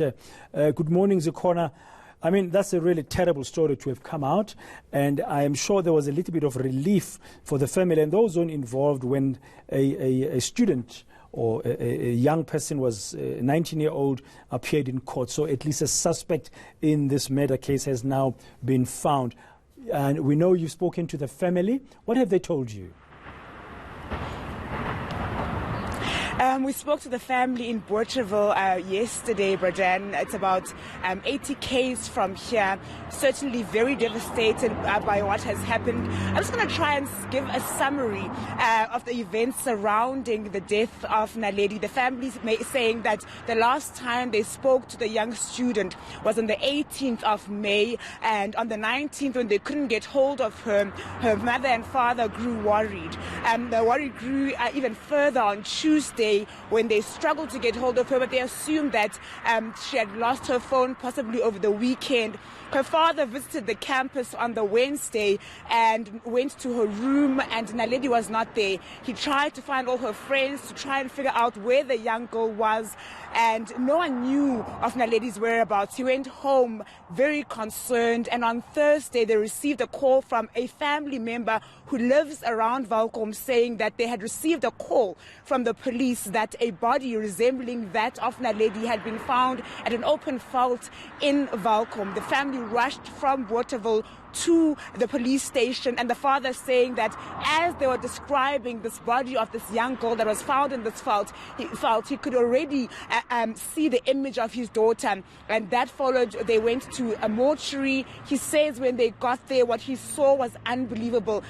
Good morning, Zikhona. I mean, that's a really terrible story to have come out, and I am sure there was a little bit of relief for the family and those involved when a student or a young person was a 19-year-old appeared in court. So at least a suspect in this murder case has now been found. And we know you've spoken to the family. What have they told you? We spoke to the family in Bothaville yesterday, Bradan. It's about 80 km from here. Certainly very devastated by what has happened. I'm just going to try and give a summary of the events surrounding the death of Naledi. The family saying that the last time they spoke to the young student was on the 18th of May, and on the 19th, when they couldn't get hold of her, her mother and father grew worried. The worry grew even further on Tuesday, when they struggled to get hold of her, but they assumed that she had lost her phone possibly over the weekend. Her father visited the campus on the Wednesday and went to her room, and Naledi was not there. He tried to find all her friends to try and figure out where the young girl was, and no one knew of Naledi's whereabouts. He went home very concerned, and on Thursday they received a call from a family member who lives around Welkom, saying that they had received a call from the police that a body resembling that of Naledi had been found at an open veld in Welkom. The family rushed from Bothaville to the police station, and the father saying that as they were describing this body of this young girl that was found in this veld, he could already see the image of his daughter, and that followed. They went to a mortuary. He says when they got there, what he saw was unbelievable.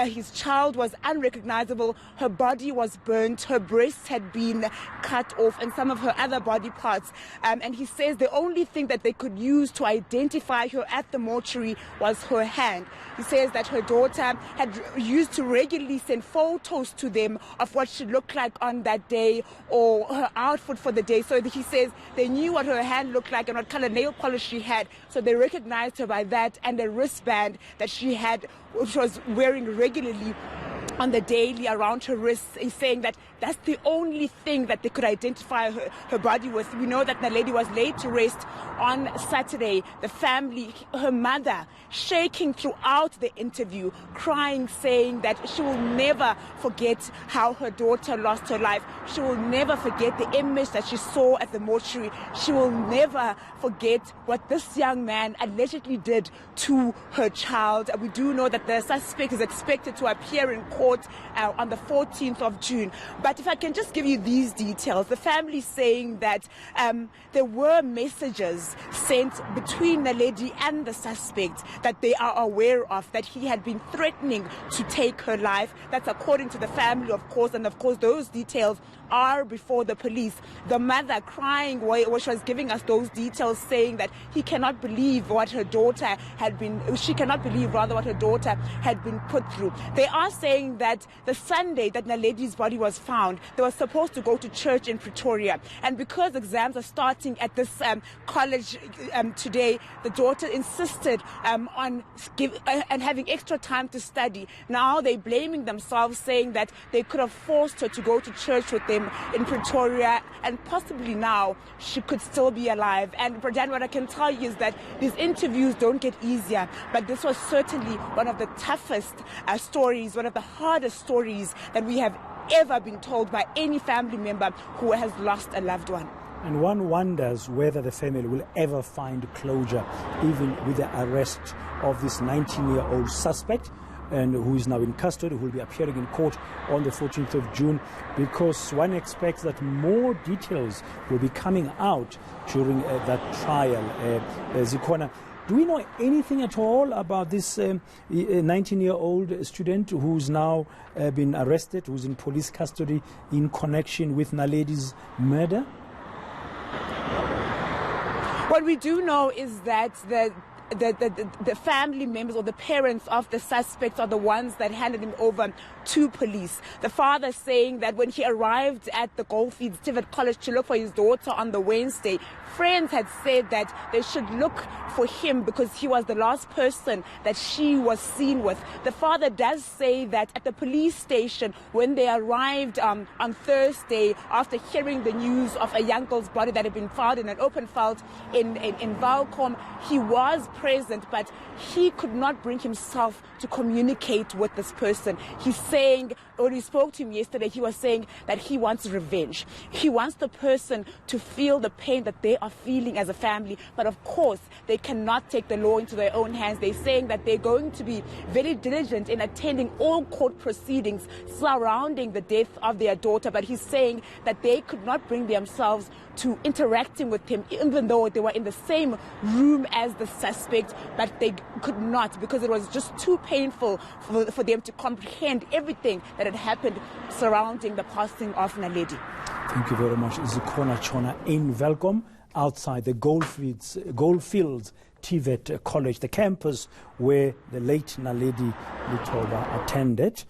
His child was unrecognizable. Her body was burnt. Her breasts had been cut off, and some of her other body parts. And he says the only thing that they could use to identify her at the mortuary was her hand. He says that her daughter had used to regularly send photos to them of what she looked like on that day or her outfit for the day. So he says they knew what her hand looked like and what color nail polish she had. So they recognized her by that, and the wristband that she had, which was wearing regularly on the daily around her wrists. He's saying that that's the only thing that they could identify her body with. We know that Naledi was laid to rest on Saturday. The family, her mother, shaking throughout the interview, crying, saying that she will never forget how her daughter lost her life. She will never forget the image that she saw at the mortuary. She will never forget what this young man allegedly did to her child. We do know that the suspect is expected to appear in court on the 14th of June. But if I can just give you these details, the family saying that there were messages sent between Naledi and the suspect that they are aware of, that he had been threatening to take her life. That's according to the family, of course, and of course those details are before the police. The mother crying, which was giving us those details, saying that he cannot believe what her daughter had been, she cannot believe rather what her daughter had been put through. They are saying that the Sunday that Naledi's body was found, they were supposed to go to church in Pretoria, and because exams are starting at this college today, the daughter insisted on having extra time to study. Now they're blaming themselves, saying that they could have forced her to go to church with them in Pretoria, and possibly now she could still be alive. And Bradan, what I can tell you is that these interviews don't get easier, but this was certainly one of the toughest stories, one of the hardest stories that we have ever been told by any family member who has lost a loved one. And one wonders whether the family will ever find closure, even with the arrest of this 19-year-old suspect, and who is now in custody, who will be appearing in court on the 14th of June, because one expects that more details will be coming out during that trial. Zikhona, do we know anything at all about this 19-year-old student who's now been arrested, who's in police custody in connection with Naledi's murder? What we do know is that the family members or the parents of the suspects are the ones that handed him over to police. The father saying that when he arrived at the Goldfields Tivet College to look for his daughter on the Wednesday, friends had said that they should look for him because he was the last person that she was seen with. The father does say that at the police station, when they arrived on Thursday, after hearing the news of a young girl's body that had been found in an open field in Welkom, he was present, but he could not bring himself to communicate with this person. He's saying, when we spoke to him yesterday, he was saying that he wants revenge. He wants the person to feel the pain that they are feeling as a family, but of course they cannot take the law into their own hands. They're saying that they're going to be very diligent in attending all court proceedings surrounding the death of their daughter, but he's saying that they could not bring themselves to interacting with him, even though they were in the same room as the suspect, but they could not because it was just too painful for them to comprehend everything that had happened surrounding the passing of Naledi. Thank you very much. Zikhona Chona in Welkom, outside the Goldfields TVET College, the campus where the late Naledi Lethoba attended.